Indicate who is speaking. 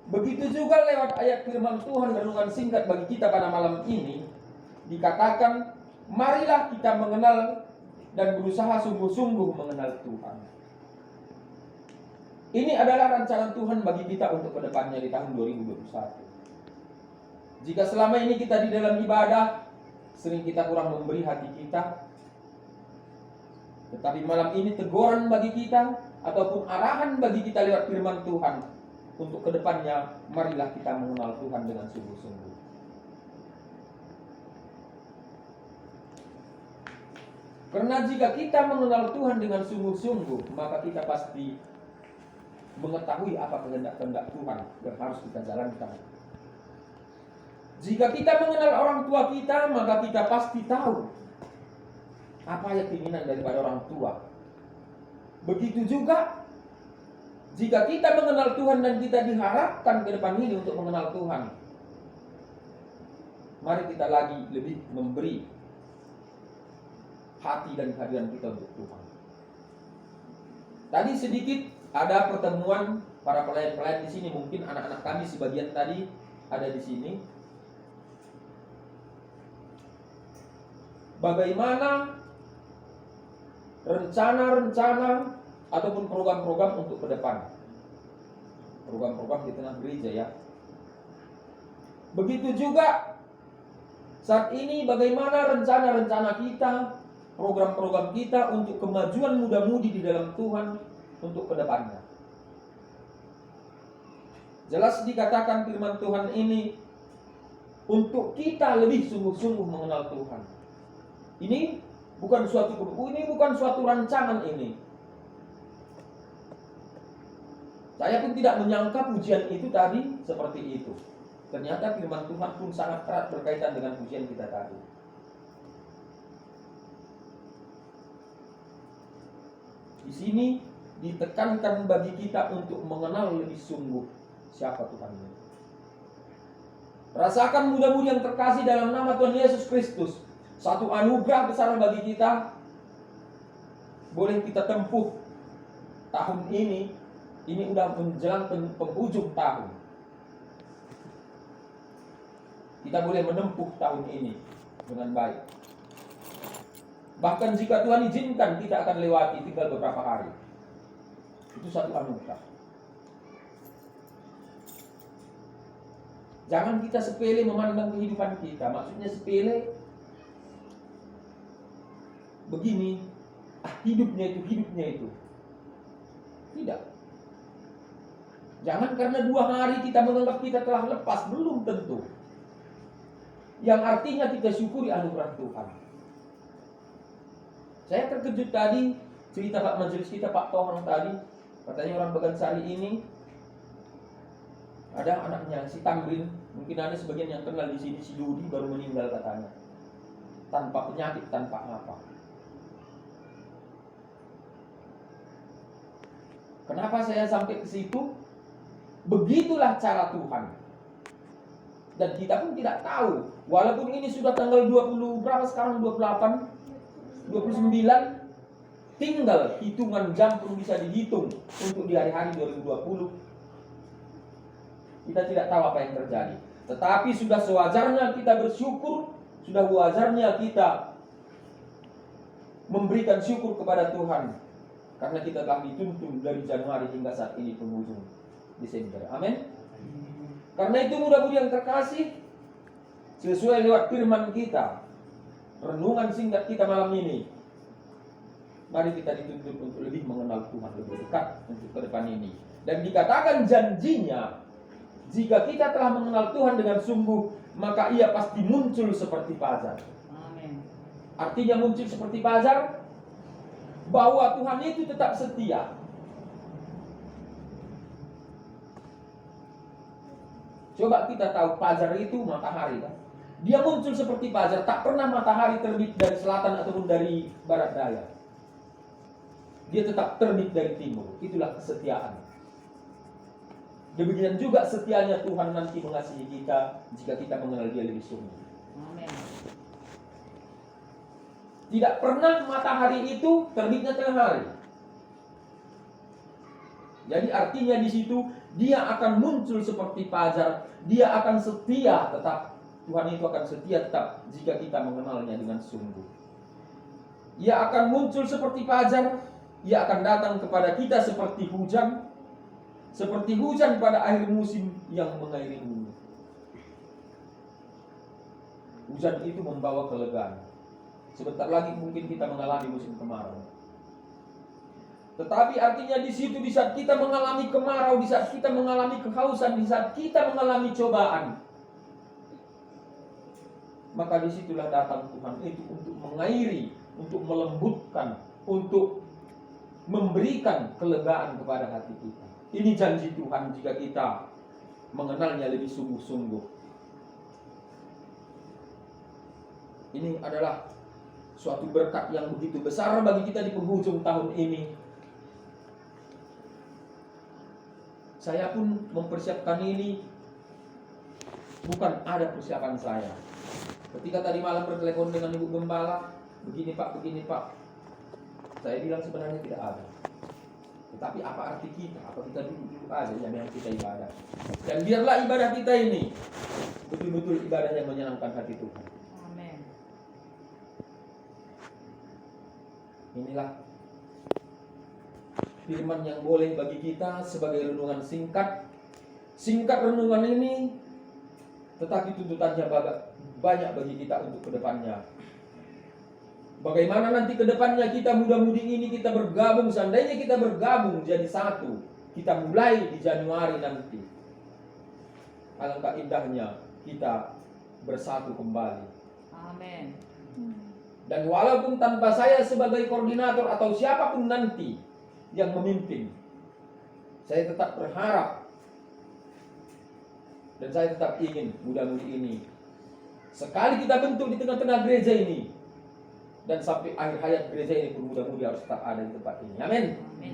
Speaker 1: Begitu juga lewat ayat firman Tuhan renungan singkat bagi kita pada malam ini, dikatakan, marilah kita mengenal dan berusaha sungguh-sungguh mengenal Tuhan. Ini adalah rancangan Tuhan bagi kita untuk kedepannya di tahun 2021. Jika selama ini kita di dalam ibadah, sering kita kurang memberi hati kita, tetapi malam ini teguran bagi kita ataupun arahan bagi kita lewat firman Tuhan untuk kedepannya, marilah kita mengenal Tuhan dengan sungguh-sungguh. Karena jika kita mengenal Tuhan dengan sungguh-sungguh, maka kita pasti mengetahui apa kehendak-kehendak Tuhan yang harus kita jalankan. Jika kita mengenal orang tua kita, maka kita pasti tahu apa yang keinginan daripada orang tua. Begitu juga jika kita mengenal Tuhan dan kita diharapkan ke depan ini untuk mengenal Tuhan, mari kita lagi lebih memberi hati dan kehadiran kita untuk Tuhan. Tadi sedikit ada pertemuan para pelayan-pelayan di sini, mungkin anak-anak kami sebagian tadi ada di sini. Bagaimana rencana-rencana ataupun program-program untuk ke depan, program-program di tengah gereja ya. Begitu juga saat ini bagaimana rencana-rencana kita, program-program kita untuk kemajuan muda-mudi di dalam Tuhan untuk ke depannya. Jelas dikatakan firman Tuhan ini untuk kita lebih sungguh-sungguh mengenal Tuhan. Ini bukan suatu rancangan ini. Saya pun tidak menyangka pujian itu tadi seperti itu. Ternyata firman Tuhan pun sangat erat berkaitan dengan pujian kita tadi. Di sini ditekankan bagi kita untuk mengenal lebih sungguh siapa Tuhan ini. Rasakan mudah-mudi yang terkasih dalam nama Tuhan Yesus Kristus. Satu anugerah besar bagi kita. Boleh kita tempuh tahun ini. Ini udah menjelang penghujung tahun. Kita boleh menempuh tahun ini dengan baik. Bahkan jika Tuhan izinkan, kita akan lewati tinggal beberapa hari. Itu satu anugerah. Jangan kita sepele memandang kehidupan kita. Maksudnya sepele begini, hidupnya itu. Tidak. Jangan karena 2 hari kita menganggap kita telah lepas, belum tentu. Yang artinya kita syukuri anugerah Tuhan. Saya terkejut tadi cerita Pak majelis kita, Pak Tohang tadi, katanya orang Bagansari ini ada anaknya si Tamrin, mungkin ada sebagian yang kenal di sini, si Dudi baru meninggal katanya, tanpa penyakit, tanpa apa. Kenapa saya sampai ke situ? Begitulah cara Tuhan. Dan kita pun tidak tahu. Walaupun ini sudah tanggal 20 berapa sekarang? 28, 29. Tinggal hitungan jam pun bisa dihitung untuk di hari-hari 2020. Kita tidak tahu apa yang terjadi. Tetapi sudah sewajarnya kita bersyukur. Sudah wajarnya kita memberikan syukur kepada Tuhan. Karena kita telah dituntun dari Januari hingga saat ini penghujung Desember. Amin. Karena itu mudah-mudahan yang terkasih, sesuai lewat firman kita, renungan singkat kita malam ini, mari kita dituntun untuk lebih mengenal Tuhan lebih dekat untuk ke depan ini. Dan dikatakan janjinya, jika kita telah mengenal Tuhan dengan sungguh, maka ia pasti muncul seperti fajar.
Speaker 2: Amin.
Speaker 1: Artinya muncul seperti fajar, bahwa Tuhan itu tetap setia. Coba kita tahu fajar itu matahari kan? Dia muncul seperti fajar, tak pernah matahari terbit dari selatan ataupun dari barat daya. Dia tetap terbit dari timur. Itulah kesetiaan. Demikian juga setianya Tuhan nanti mengasihi kita jika kita mengenal Dia lebih sungguh.
Speaker 2: Amin.
Speaker 1: Tidak pernah matahari itu terbitnya tengah hari. Jadi artinya di situ Dia akan muncul seperti fajar. Dia akan setia tetap. Tuhan itu akan setia tetap jika kita mengenalnya dengan sungguh. Ia akan muncul seperti fajar. Ia akan datang kepada kita seperti hujan. Seperti hujan pada akhir musim yang mengairi bumi. Hujan itu membawa kelegaan. Sebentar lagi mungkin kita mengalami musim kemarau. Tetapi artinya di situ, di saat kita mengalami kemarau, di saat kita mengalami kehausan, di saat kita mengalami cobaan, maka disitulah datang Tuhan itu untuk mengairi, untuk melembutkan, untuk memberikan kelegaan kepada hati kita. Ini janji Tuhan jika kita mengenalnya lebih sungguh-sungguh. Ini adalah suatu berkat yang begitu besar bagi kita di penghujung tahun ini. Saya pun mempersiapkan ini, bukan ada persiapan saya. Ketika tadi malam bertelepon dengan Ibu Gembala, begini Pak. Saya bilang sebenarnya tidak ada. Tetapi apa arti kita? Apa kita duduk aja yang kita ibadah? Dan biarlah ibadah kita ini betul-betul ibadah yang menyenangkan hati Tuhan.
Speaker 2: Amin.
Speaker 1: Inilah firman yang boleh bagi kita sebagai renungan singkat. Singkat renungan ini, tetapi tuntutannya banyak bagi kita untuk kedepannya. Bagaimana nanti kedepannya kita muda-mudi ini kita bergabung, seandainya kita bergabung jadi satu. Kita mulai di Januari nanti. Alangkah indahnya kita bersatu kembali.
Speaker 2: Amin.
Speaker 1: Dan walaupun tanpa saya sebagai koordinator atau siapapun nanti yang memimpin, saya tetap berharap dan saya tetap ingin muda-mudi ini sekali kita bentuk di tengah-tengah gereja ini, dan sampai akhir hayat gereja ini pun muda-mudi harus tetap ada di tempat ini. Amin.
Speaker 2: Amin.